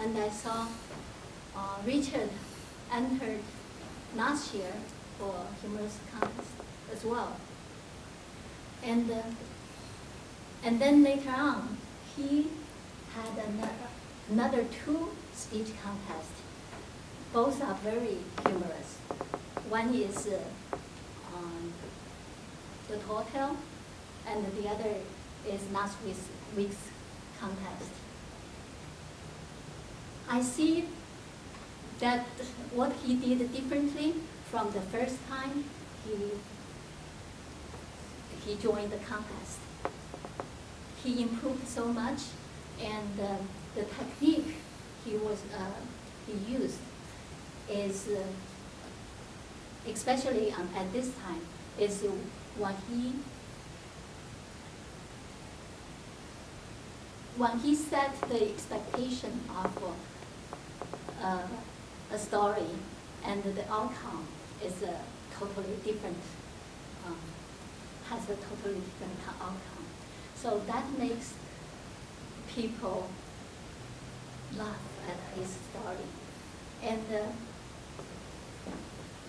and I saw Richard entered last year for humorous contest as well. And then later on, he had another 2 speech contests. Both are very humorous. One is the Tall Tale, and the other is last week's contest. I see that what he did differently from the first time he joined the contest. He improved so much, and the technique he used is, especially at this time, is when he set the expectation of a story, and the outcome is totally different, has a totally different outcome. So that makes people laugh at his story. And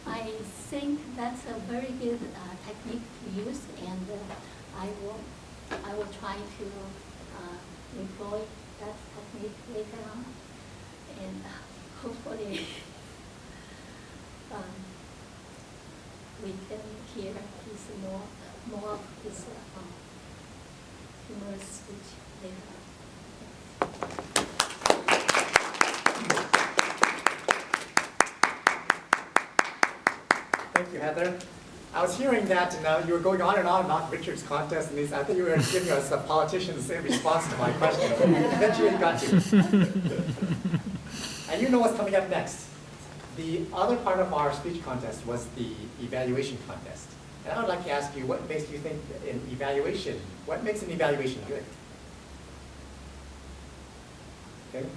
I think that's a very good technique to use, and I will try to employ that technique later on, and hopefully we can hear more of his humorous speech later on. Thank you, Heather. I was hearing that you were going on and on about Richard's contest, and I think you were giving us a politician's response to my question. Eventually you got to. And you know what's coming up next. The other part of our speech contest was the evaluation contest. And I would like to ask you, what makes you think in evaluation, what makes an evaluation good? Okay.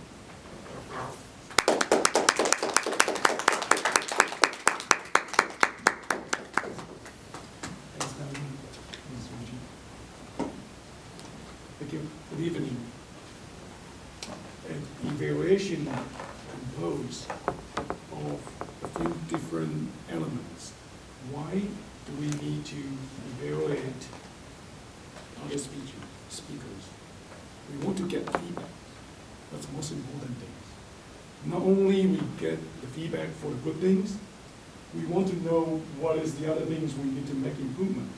Good evening. An evaluation composed of a few different elements. Why do we need to evaluate other speakers? We want to get feedback. That's the most important thing. Not only we get the feedback for the good things, we want to know what is the other things we need to make improvement.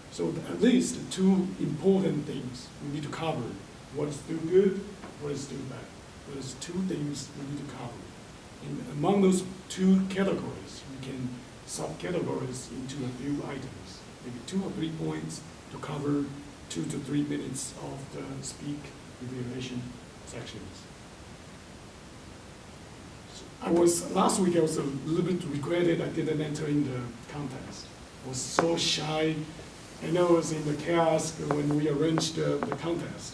So at least the 2 important things we need to cover. What is still good, what is still bad. There's 2 things we need to cover. And among those 2 categories, we can subcategorize into a few items. Maybe 2 or 3 points to cover 2 to 3 minutes of the speak evaluation sections. Last week I was a little bit regretted I didn't enter in the contest. I was so shy. I know it was in the chaos when we arranged the contest.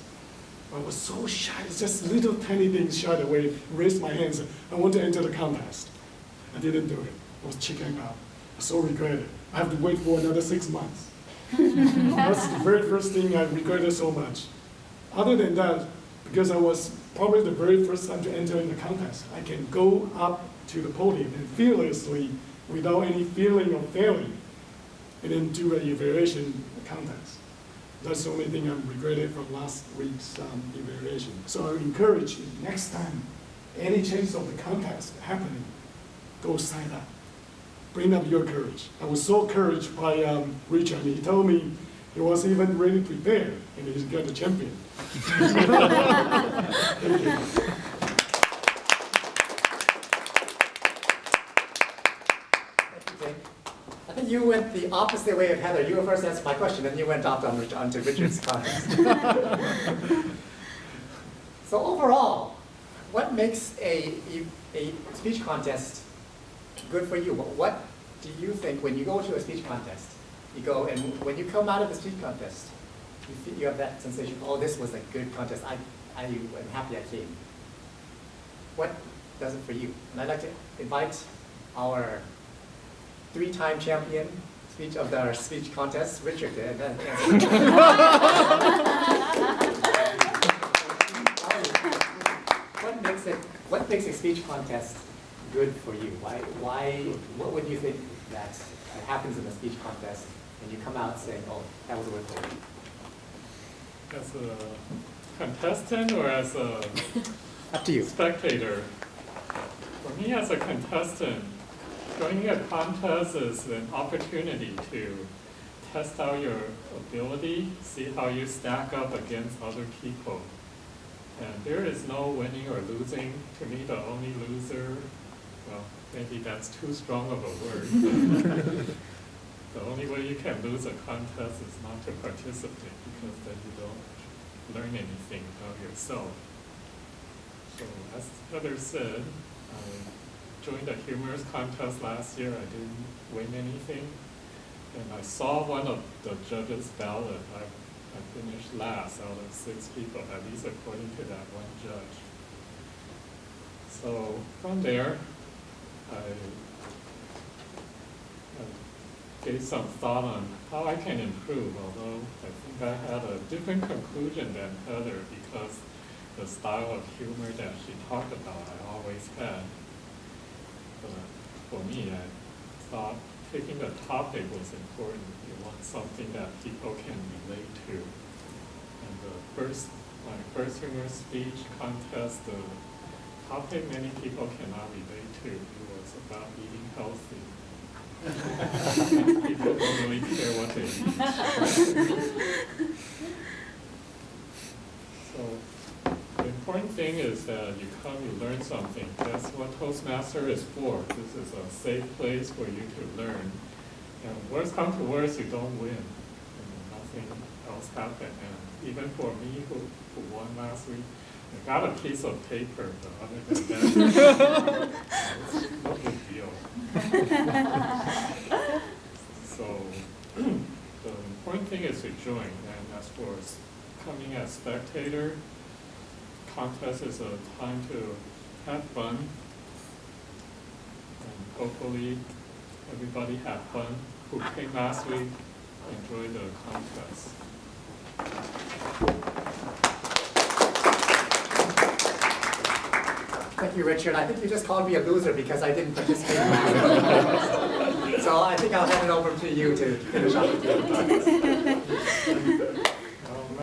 I was so shy, it's just little tiny things shied away, raised my hands, I want to enter the contest. I didn't do it, I was checking out. I so regretted. I have to wait for another 6 months. That's the very first thing I regretted so much. Other than that, because I was probably the very first time to enter in the contest, I can go up to the podium and fearlessly, without any feeling of failing, and then do an evaluation contest. That's the only thing I'm regretted from last week's evaluation. So I encourage you, next time, any chance of the contest happening, go sign up. Bring up your courage. I was so encouraged by Richard. He told me he was even really prepared, and he's got the champion. Thank you. I think you went the opposite way of Heather. You were first asked my question, and you went off onto Richard's comments. So overall, what makes a speech contest good for you? What do you think when you go to a speech contest? You go, and when you come out of the speech contest, you have that sensation, oh, this was a good contest. I am happy I came. What does it for you? And I'd like to invite our 3-time champion of our speech contest, Richard, to answer. What makes what makes a speech contest good for you? What would you think that happens in a speech contest and you come out saying, oh, that was worth it? As a contestant or as a Up to you. spectator? For me as a contestant, joining a contest is an opportunity to test out your ability, see how you stack up against other people. And there is no winning or losing. To me, the only loser, well, maybe that's too strong of a word. The only way you can lose a contest is not to participate, because then you don't learn anything about yourself. So as Heather said, I joined a humorous contest last year. I didn't win anything. And I saw one of the judges' ballot. I finished last out of 6 people, at least according to that one judge. So from there, I gave some thought on how I can improve, although I think I had a different conclusion than Heather, because the style of humor that she talked about I always had. But for me, I thought picking a topic was important. You want something that people can relate to. And my first humor speech contest, the topic many people cannot relate to, it was about eating healthy. People don't really care what they eat. So the important thing is that you come, you learn something. That's what Toastmaster is for. This is a safe place for you to learn. And worst come to worst, you don't win. And nothing else happened. And even for me, who won last week, I got a piece of paper, but other than that, it's no big deal. So the important thing is to join. And as for coming as spectator, contest is a time to have fun, and hopefully everybody had fun who came last week, enjoyed the contest. Thank you, Richard. I think you just called me a loser because I didn't participate in the contest. So I think I'll hand it over to you to finish up with the contest.